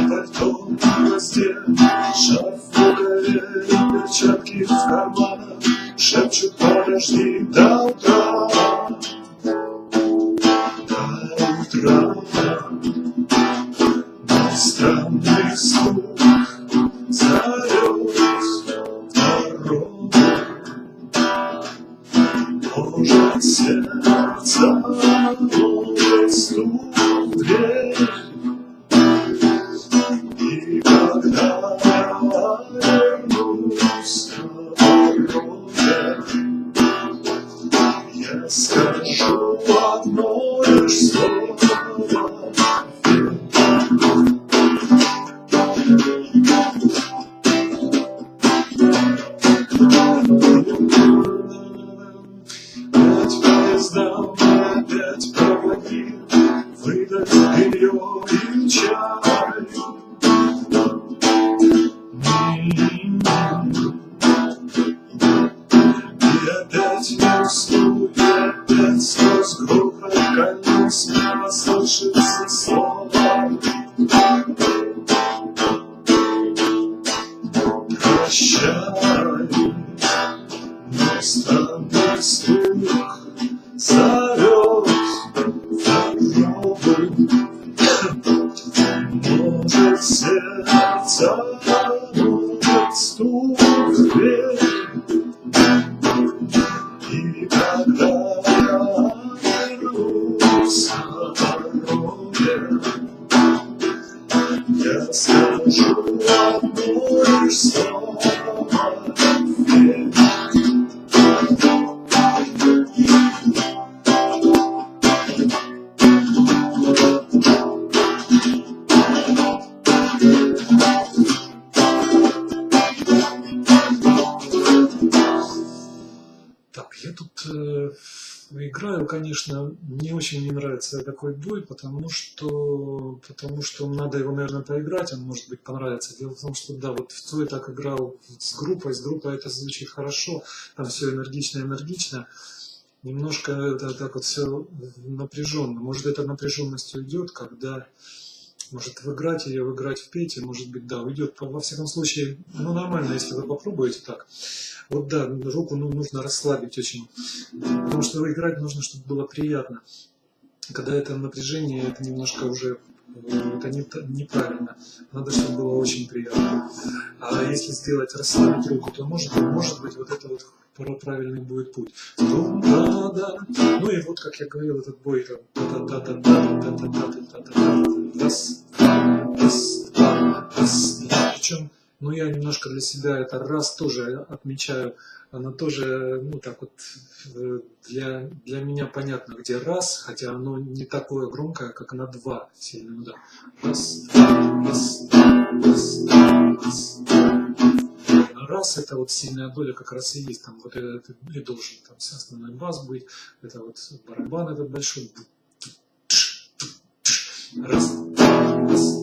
Пальто в хвосте, шарф в рукаве, перчатки в карманах, шепчут подожди до утра. До утра. Мой странный слух зовет дорогу. Может, сердце будет стук в дверь. И когда я вернусь на дороге, я скажу одно лишь слово. Опять поездам, опять проводи, выдать белье и чай. И опять не усну, и опять сквозь грохот колес мне послышится слово. Прощай, мой странный слух зовет дорогу. Может, сердце будет стук в дверь. И когда я вернусь на дороге, я скажу одно лишь слово. Так, я тут играю, конечно, не очень мне нравится такой бой, потому что надо его, наверное, поиграть, он, может быть, понравится. Дело в том, что, да, вот в Цой так играл с группой это звучит хорошо, там все энергично, немножко это так вот все напряженно. Может, эта напряженность уйдет, когда, может, выиграть в пете, может быть, да, уйдет. Во всяком случае, ну, нормально, если вы попробуете так. Вот да, руку нужно расслабить очень, потому что играть нужно, чтобы было приятно. Когда это напряжение, это немножко уже это неправильно. Надо, чтобы было очень приятно. А если сделать, расслабить руку, то может быть вот это вот правильный будет путь. Ну и вот, как я говорил, этот бой раз, причем, ну, я немножко для себя это раз тоже отмечаю, она тоже, ну, так вот, для меня понятно, где раз, хотя оно не такое громкое, как на два сильный удар. Раз, раз, раз, раз. Раз это вот сильная доля как раз и есть, там вот это и должен там основной бас быть, это вот барабан этот большой. Раз, раз.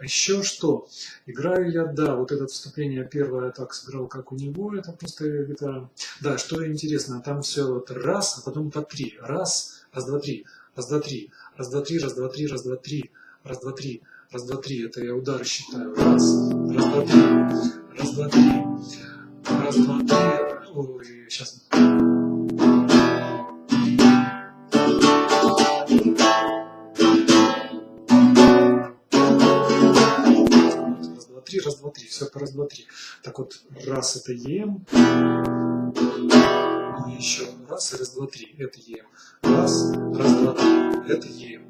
Еще что? Играю я, да, вот это вступление первое я так сыграл, как у него, это просто это... Да, что интересно, там все вот раз, а потом по три. Раз, раз, два, три, раз, два, три, раз, два, три, раз, два, три, раз, два, три, раз, два, три, раз, два, три. Это я удары считаю. Раз, раз, два, три, раз, два, три, раз, два, три. Ой, сейчас. Раз, два, три, все по раз, два, три. Так вот, раз это ем, еще раз, раз, два, три, это ем, раз, раз, два, три, это ем.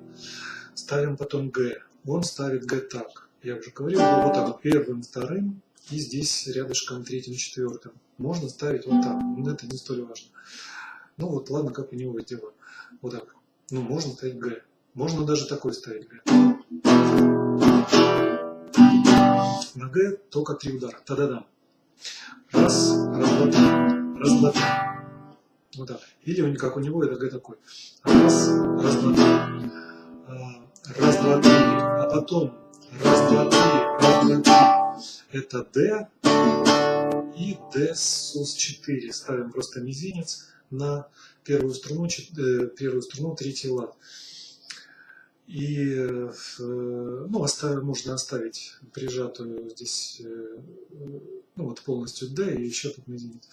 Ставим потом Г, он ставит Г так, я уже говорил, вот так вот, первым, вторым, и здесь рядышком третьим, четвертым. Можно ставить вот так, но это не столь важно. Ну вот, ладно, как у него сделаю, вот так. Ну, можно ставить Г, можно даже такой ставить Г. На Г только три удара. Та-да-да. Раз, раз, два, три. Раз, два, три. Вот так. Или как у него это Г такой. Раз, раз, два, три. Раз, два, три. А потом раз, два, три. Раз, два, три. Это Д. И D sus4. Ставим просто мизинец на первую струну, третий лад. И ну, можно оставить прижатую здесь ну, вот полностью D и еще тут мизинец.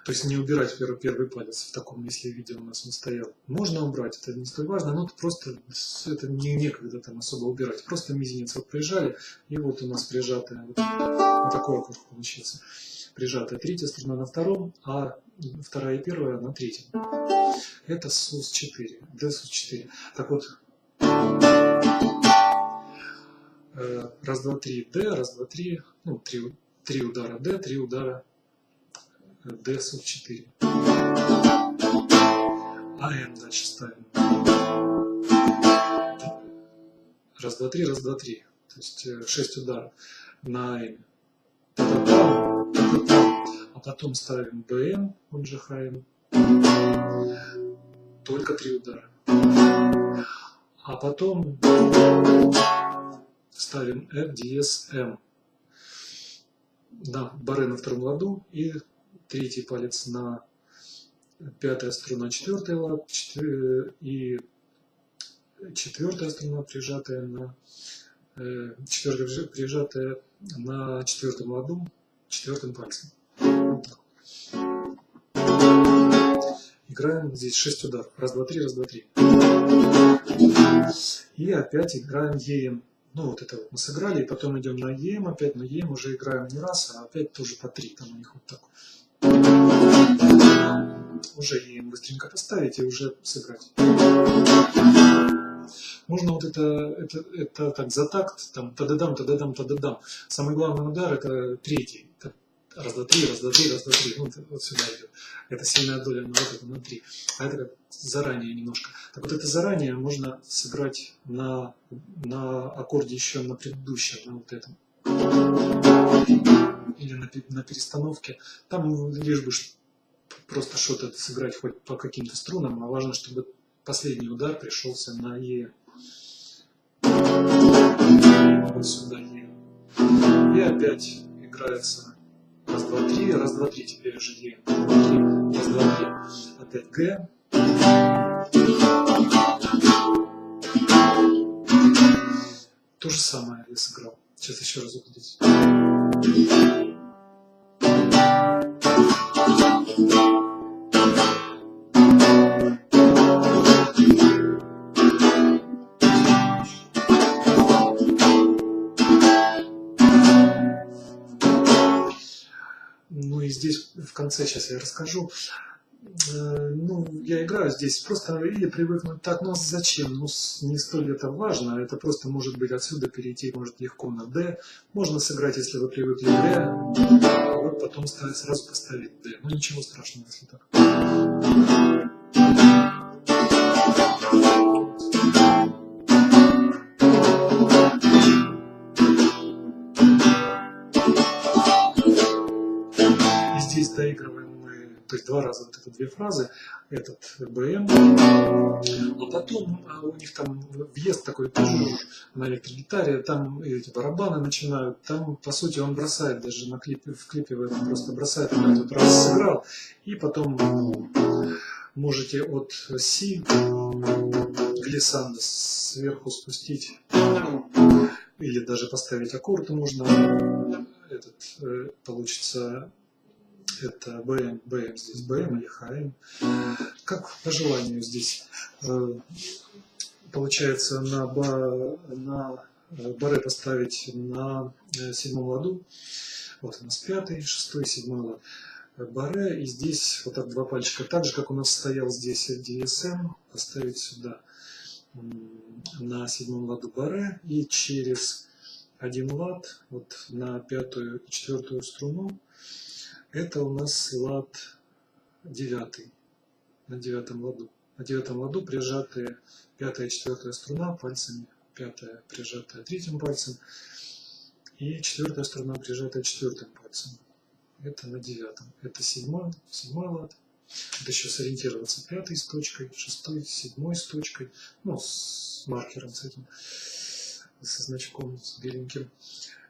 То есть не убирать первый палец в таком, если видео у нас он стоял. Можно убрать, это не столь важно, но просто это некогда там особо убирать. Просто мизинец вот прижали, и вот у нас прижатая, вот такой аккорд получился. Прижатая третья струна на втором, а вторая и первая на третьем. Это sus4, D sus4. Так вот, раз, два, три, D, раз, два, три, ну, три удара D, три удара D sus4. АМ дальше ставим. Раз, два, три, раз, два, три. То есть 6 ударов на АМ. А потом ставим БМ, он же ХМ. Только 3 удара. А потом ставим F диез М. Да, баре на втором ладу и третий палец на пятая струна, четвертый лад, и четвертая струна прижатая на четвертом ладу, четвертым пальцем. Вот так. Играем здесь 6 ударов. Раз, два, три, раз, два, три. И опять играем ЕМ. Ну вот это вот мы сыграли, и потом идем на ЕМ, опять на ЕМ уже играем не раз, а опять тоже по 3. Там у них вот так. Уже ЕМ быстренько поставить и уже сыграть. Можно вот это так за такт, там та-да-дам, та-да-дам, та-да-дам. Самый главный удар это третий. Раз, два, три, раз, два, три, раз, два, три. Ну, вот сюда идет. Это сильная доля на вот это, на 3. А это как заранее немножко. Так вот это заранее можно сыграть на аккорде еще на предыдущем, на вот этом. Или на перестановке. Там лишь бы просто что-то сыграть хоть по каким-то струнам, а важно, чтобы последний удар пришелся на Е. Вот сюда Е. И опять играется раз, два, три, раз, два, три, теперь уже Е. Раз, два, три. Опять Г. То же самое я сыграл. Сейчас еще разок здесь. Ну и здесь в конце сейчас я расскажу. Ну, я играю здесь просто или привыкнуть так, но зачем? Ну, не столь это важно, это просто может быть отсюда перейти, может легко на D. Можно сыграть, если вы привыкли D, а вот потом сразу поставить D. Ну, ничего страшного, если так. И здесь доигрываем мы, то есть 2 раза вот это 2 фразы, этот БМ, а потом у них там въезд такой на электрогитаре, там эти барабаны начинают, там по сути он бросает даже в клипе в этом просто бросает, опять вот раз сыграл, и потом можете от Си глиссандо сверху спустить или даже поставить аккорд можно, получится это БМ здесь, БМ или ХМ, как по желанию здесь. Получается на баре поставить на 7-м ладу, вот у нас 5-й, 6-й, 7-й лад, баре, и здесь вот так 2 пальчика, так же как у нас стоял здесь DSM, поставить сюда на 7-м ладу баре, и через 1 лад вот на 5-ю и 4-ю струну. Это у нас лад 9, на 9-м ладу. На 9-м ладу прижатые 5-я и 4-я струна пальцами, 5-я прижатая 3-м пальцем и 4-я струна прижатая 4-м пальцем. Это на 9-м. Это 7-й лад. Это еще сориентироваться 5-й с точкой, 6-й, 7-й с точкой, ну с маркером с этим, со значком, с беленьким.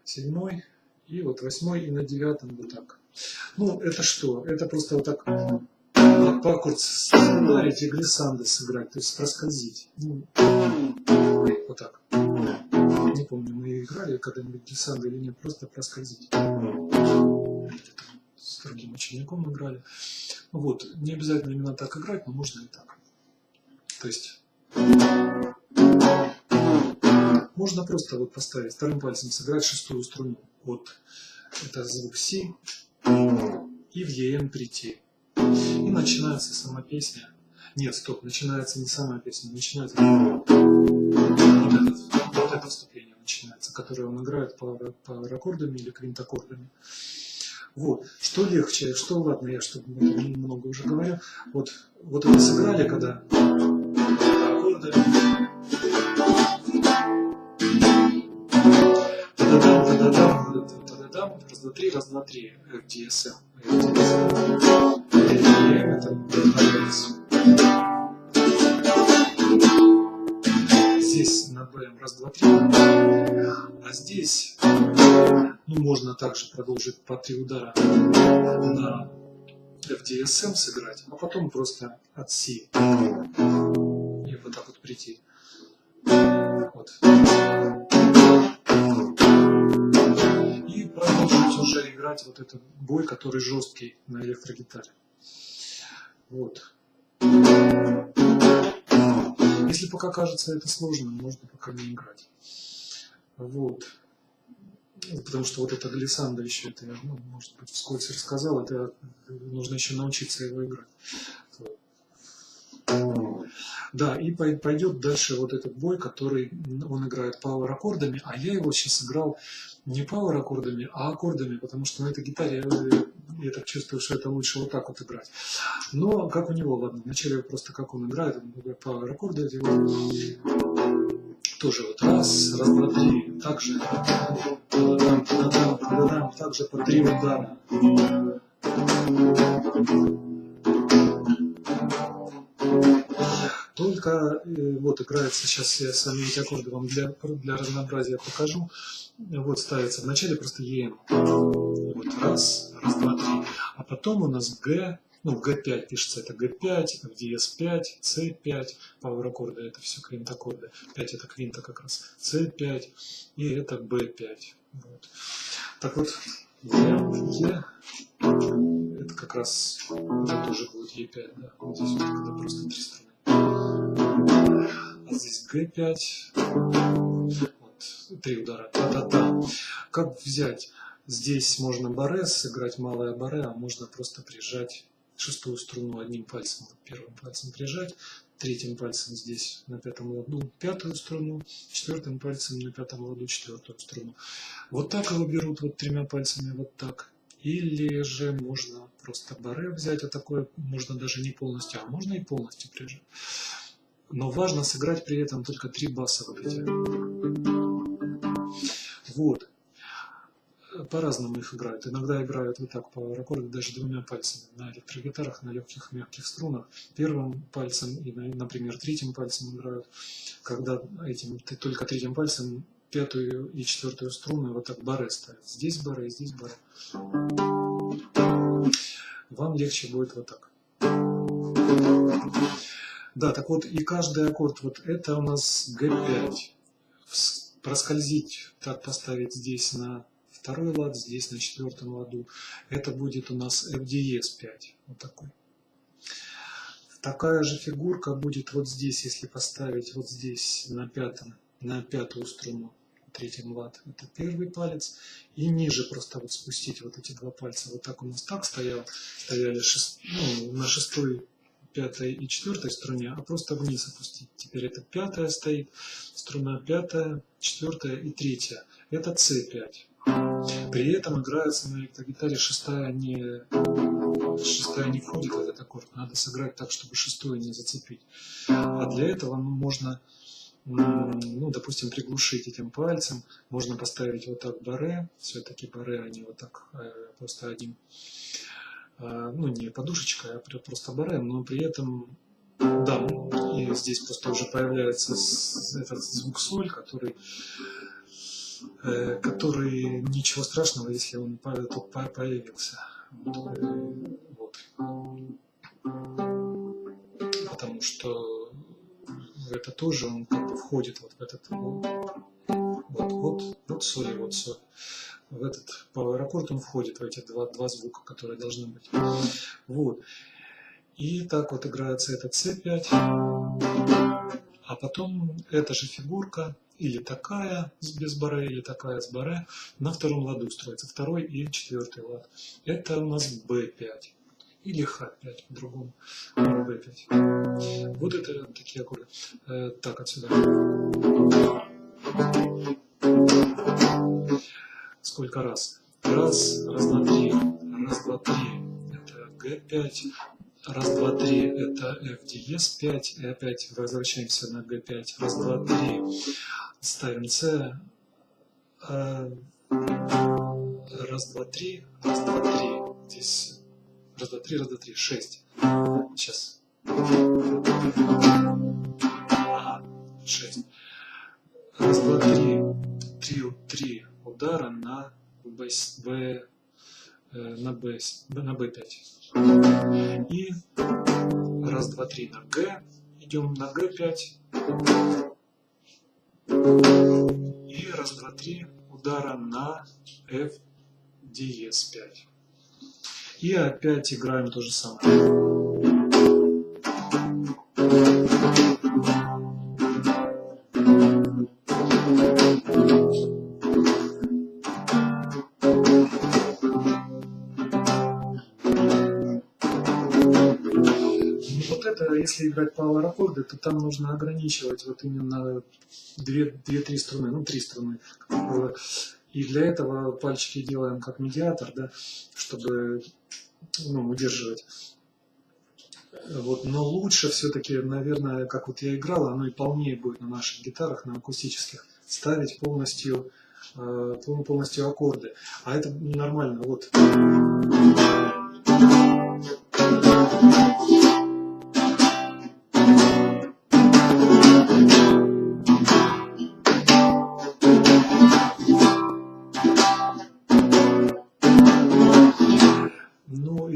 7-й И вот 8 и на 9 вот так. Ну, это что? Это просто вот так по аккорд ударить и глиссандо сыграть, то есть проскользить. Ну, вот так. Не помню, мы играли когда-нибудь глиссандо или нет, просто проскользить. С другим учеником играли. Вот, не обязательно именно так играть, но можно и так. То есть можно просто вот поставить вторым пальцем, сыграть шестую струну. Вот это звук Си и в ЕМ прийти. И начинается сама песня. Нет, стоп, начинается не сама песня, начинается вот это вступление начинается, которое он играет пауэр-аккордами или квинт-аккордами. Вот. Что легче, что, ладно, я что немного уже говорю. Вот это сыграли, когда аккордами. Та-да-дам, раз, два, три, раз, два, три. FDSM. Здесь на БМ раз, два, три. А здесь можно также продолжить по 3 удара на FDSM сыграть, а потом просто от Си. И вот так вот прийти. Вот. И продолжить уже играть вот этот бой, который жесткий на электрогитаре. Вот. Если пока кажется это сложным, можно пока не играть. Вот. Потому что вот это глиссандо еще, это я, может быть, вскользь рассказал, это нужно еще научиться его играть. Да, и пойдет дальше вот этот бой, который он играет пауэр-аккордами, а я его сейчас играл не пауэр-аккордами, а аккордами, потому что на этой гитаре я так чувствую, что это лучше вот так вот играть. Но как у него, ладно, вначале просто как он играет, пауэр-аккорды делает. Тоже вот раз, два, три, также также по 3 удара. Только вот играется, сейчас я сами эти аккорды вам для разнообразия покажу. Вот ставится вначале просто ЕМ. Вот раз, два, три. А потом у нас Г, Г5 пишется, это Г5, FDS5, C5, пауэр-аккорды, это все квинт-аккорды. 5 это квинта как раз, C5 и это B5. Вот. Так вот, Е, это как раз, это тоже будет Е5, да, вот здесь вот, когда просто 3 струны. А здесь Г5, вот, 3 удара, та-та-та. Как взять? Здесь можно барре сыграть, малое барре, а можно просто прижать шестую струну одним пальцем, первым пальцем прижать, третьим пальцем здесь на 5-м ладу пятую струну, 4-м пальцем на 5-м ладу 4-ю струну. Вот так его берут вот 3 пальцами, вот так. Или же можно просто барре взять, а такое можно даже не полностью, а можно и полностью прижать. Но важно сыграть при этом только 3 баса вот эти. Вот. По-разному их играют. Иногда играют вот так пауэр-аккорды даже 2 пальцами. На электрогитарах, на легких мягких струнах. Первым пальцем и, например, 3-м пальцем играют. Когда только 3-м пальцем 5-ю и 4-ю струны вот так барре ставят. Здесь барре, здесь барре. Вам легче будет вот так. Да, так вот, и каждый аккорд, вот это у нас Г5. Проскользить, так поставить здесь на 2-й лад, здесь на 4-м ладу. Это будет у нас FDS5. Вот такой. Такая же фигурка будет вот здесь, если поставить вот здесь на 5-ю струну, 3-м лад. Это 1-й палец. И ниже просто вот спустить вот эти 2 пальца. Вот так у нас так стояли на 6-й, 5-й и 4-й струне, а просто вниз опустить. Теперь это 5-я стоит, струна 5-я, 4-я и 3-я. Это C5. При этом играется на электрогитаре 6-я не входит в этот аккорд. Надо сыграть так, чтобы 6-ю не зацепить. А для этого можно, допустим, приглушить этим пальцем. Можно поставить вот так барре. Все-таки барре они вот так просто одним, не подушечкой, а просто барре, но при этом, да, и здесь просто уже появляется этот звук соль, который который ничего страшного, если он тут появился. Вот. Потому что это тоже он как бы входит вот в этот вот соль. В этот power аккорд он входит в эти два звука, которые должны быть. Вот. И так вот играется этот C5. А потом эта же фигурка, или такая без баре, или такая с баре, на втором ладу строится. Второй и четвертый лад. Это у нас B5. Или H5 по-другому. B5. Вот это такие аккорды. Так, отсюда. Сколько раз? Раз, два, три. Раз, два, три. Это G5. Раз, два, три. Это F диез 5. И опять возвращаемся на G5. Раз, два, три. Ставим C. Раз, два, три. Раз, два, три. Здесь раз, два, три, раз, два, три. 6. Сейчас. Ага, 6. Раз, два, три. Три удара на B5. И раз, два, три на G. Идем на G5. И раз, два, три удара на F диез 5. И опять играем то же самое. Если играть power аккорды, то там нужно ограничивать вот именно 2-3 струны, ну 3 струны. И для этого пальчики делаем как медиатор, да, чтобы удерживать. Вот. Но лучше все-таки, наверное, как вот я играл, оно и полнее будет на наших гитарах, на акустических, ставить полностью аккорды. А это нормально. Вот.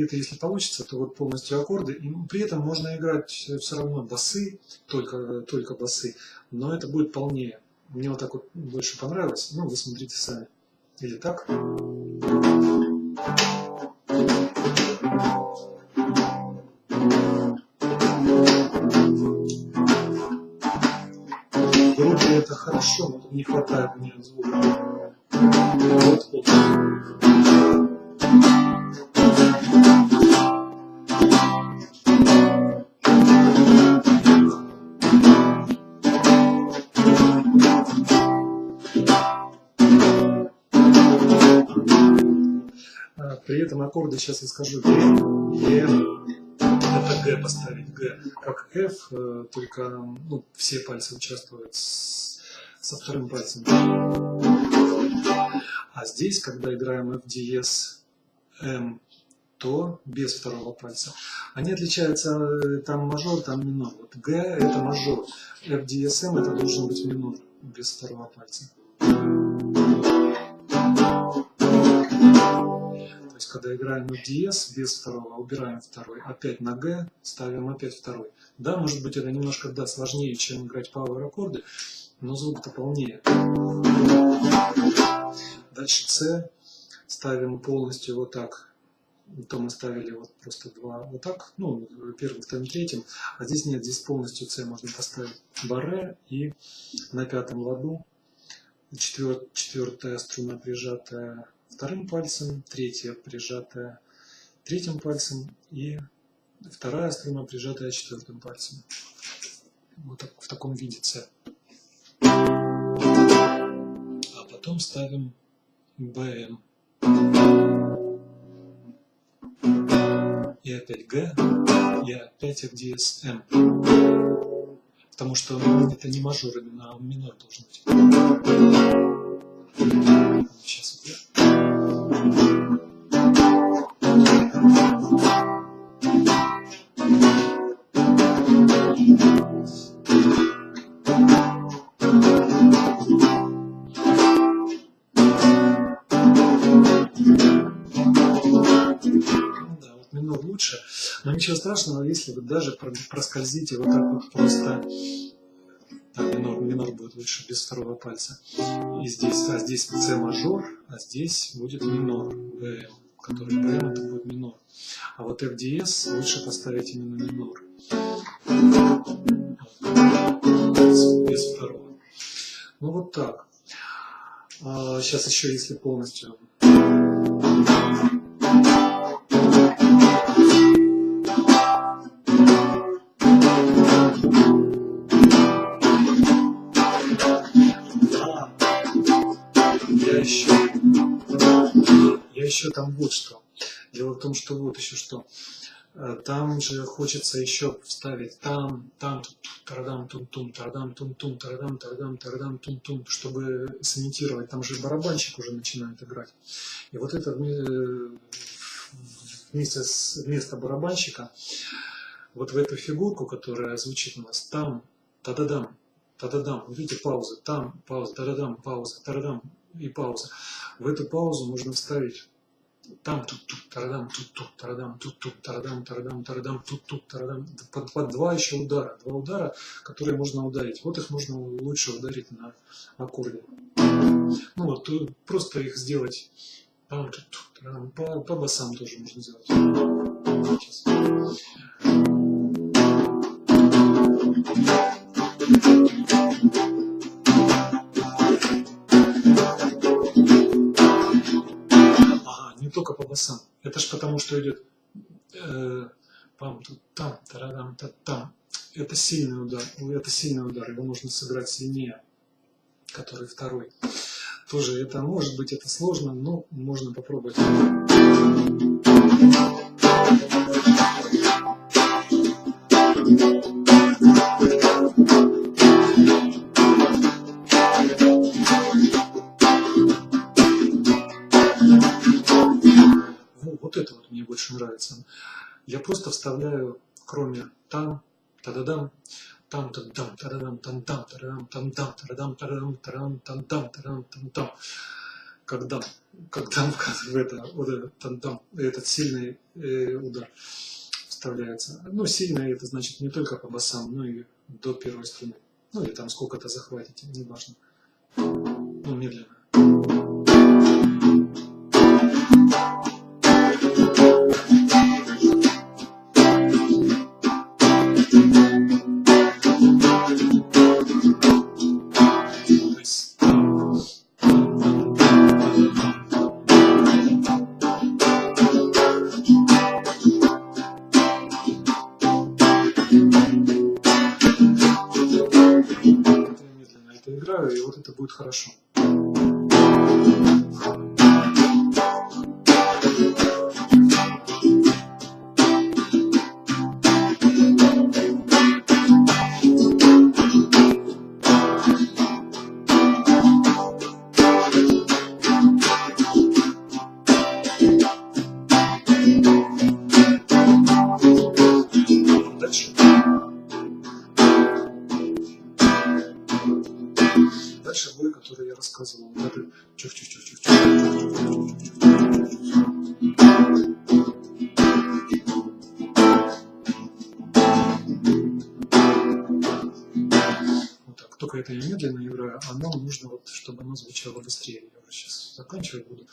Это если получится, то вот полностью аккорды. И при этом можно играть все равно басы, только басы, но это будет полнее. Мне вот так вот больше понравилось. Ну, вы смотрите сами. Или так. Вроде это хорошо, но не хватает мне звука. Вот. При этом аккорды, сейчас я скажу, Е, это Г поставить, Г, как F, только все пальцы участвуют со вторым пальцем. А здесь, когда играем F диез М, то без второго пальца. Они отличаются, там мажор, там минор. Вот Г это мажор, F диез М это должен быть минор без второго пальца. Когда играем на диез без второго, убираем второй, опять на Г, ставим опять второй. Да, может быть, это немножко сложнее, чем играть power аккорды, но звук-то полнее. Дальше С ставим полностью вот так. То мы ставили вот просто два вот так, первым, вторым, третьим, а здесь нет, здесь полностью С можно поставить баре, и на пятом ладу четвертая струна прижатая вторым пальцем, третья прижатая третьим пальцем и вторая струна прижатая четвертым пальцем. Вот так, в таком виде С. А потом ставим БМ. И опять Г, и опять F диез М. Потому что это не мажор, именно минор должен быть. Сейчас вот. минор лучше. Но ничего страшного, если вы даже проскользите вот так вот просто. Так, минор будет лучше без второго пальца. И здесь, здесь С мажор, а здесь будет минор, БМ, который БМ это будет минор. А вот F диез лучше поставить именно минор. Без второго. Ну вот так. Сейчас еще, если полностью... Я еще там вот что. Дело в том, что вот еще что. Там же хочется еще вставить там, тарадам, тум-тум, тарадам, тум-тум, тарадам, тарадам, тарадам, тум-тум, чтобы сымитировать. Там же барабанщик уже начинает играть. И вот это вместо барабанщика, вот в эту фигурку, которая звучит у нас, там, та-да-дам, та-да-дам, видите, пауза, там, пауза, та-да-дам, пауза, та-да-дам и пауза. В эту паузу можно вставить там тут тарадам, тут тарадам, тут тарадам, тарадам, тарадам, тут тарадам. Под два еще удара. Два удара, которые можно ударить. Вот их можно лучше ударить на аккорде. Ну вот, просто их сделать там, тут, тарадам. По басам тоже можно сделать. Сейчас. Только по басам. Это ж потому, что идет там, тарадам, там. Это сильный удар. Это сильный удар. Его нужно сыграть сильнее, который второй. Тоже это может быть это сложно, но можно попробовать. Вот это вот мне больше нравится. Я просто вставляю, кроме там, та-да-дам, там, та-дам, та-да-дам, там-там, та-да-дам, там-там, та-да-дам, та-да-дам, та-дам, там-там, та-дам, там-там. Когда в это, вот этот там-там, этот сильный удар вставляется. Ну, сильный это значит не только по басам, но и до первой струны. Ну, или там сколько-то захватите, неважно. Ну, медленно. Играю, и вот это будет хорошо. Дальше бой, который я рассказывал. Вот это чух-чух-чух-чух-чух. Вот так. Только это я медленно играю, а нам нужно, вот, чтобы оно звучало быстрее. Я уже сейчас заканчивать буду.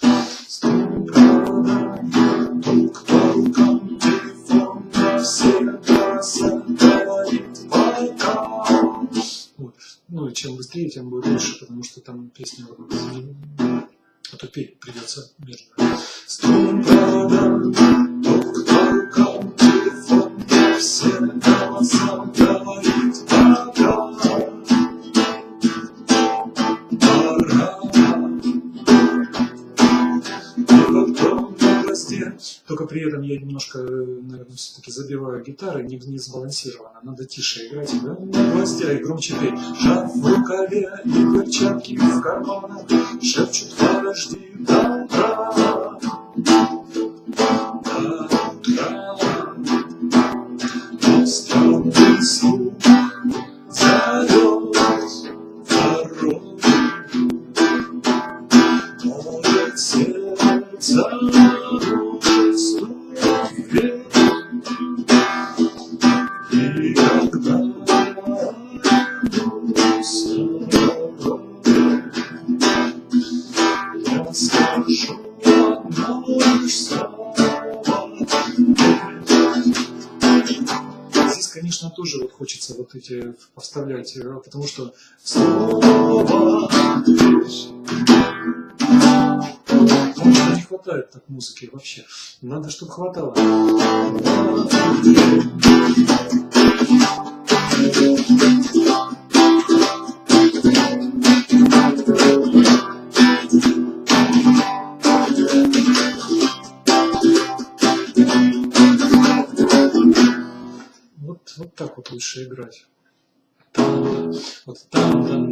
Ну и чем быстрее, тем будет лучше, потому что там песня, а то петь придется медленно. Только при этом я немножко, наверное, все-таки забиваю гитары, не сбалансированно. Надо тише играть, да? Гвоздя и громче петь. Шар в рукаве и перчатки в карманах шепчут: подожди до утра. До утра. Странный звук зовет дорогу. Может, сердце Вверх. конечно, тоже вот хочется вот эти поставлять, потому что слова, потому что не хватает так музыки вообще. Надо, чтобы хватало. Вот так вот лучше играть. Вот там.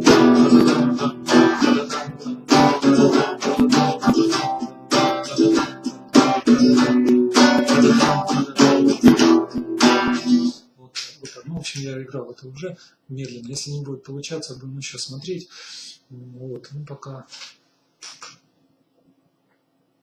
Вот так. Ну, в общем, я играл это уже медленно. Если не будет получаться, будем еще смотреть. Вот, ну пока.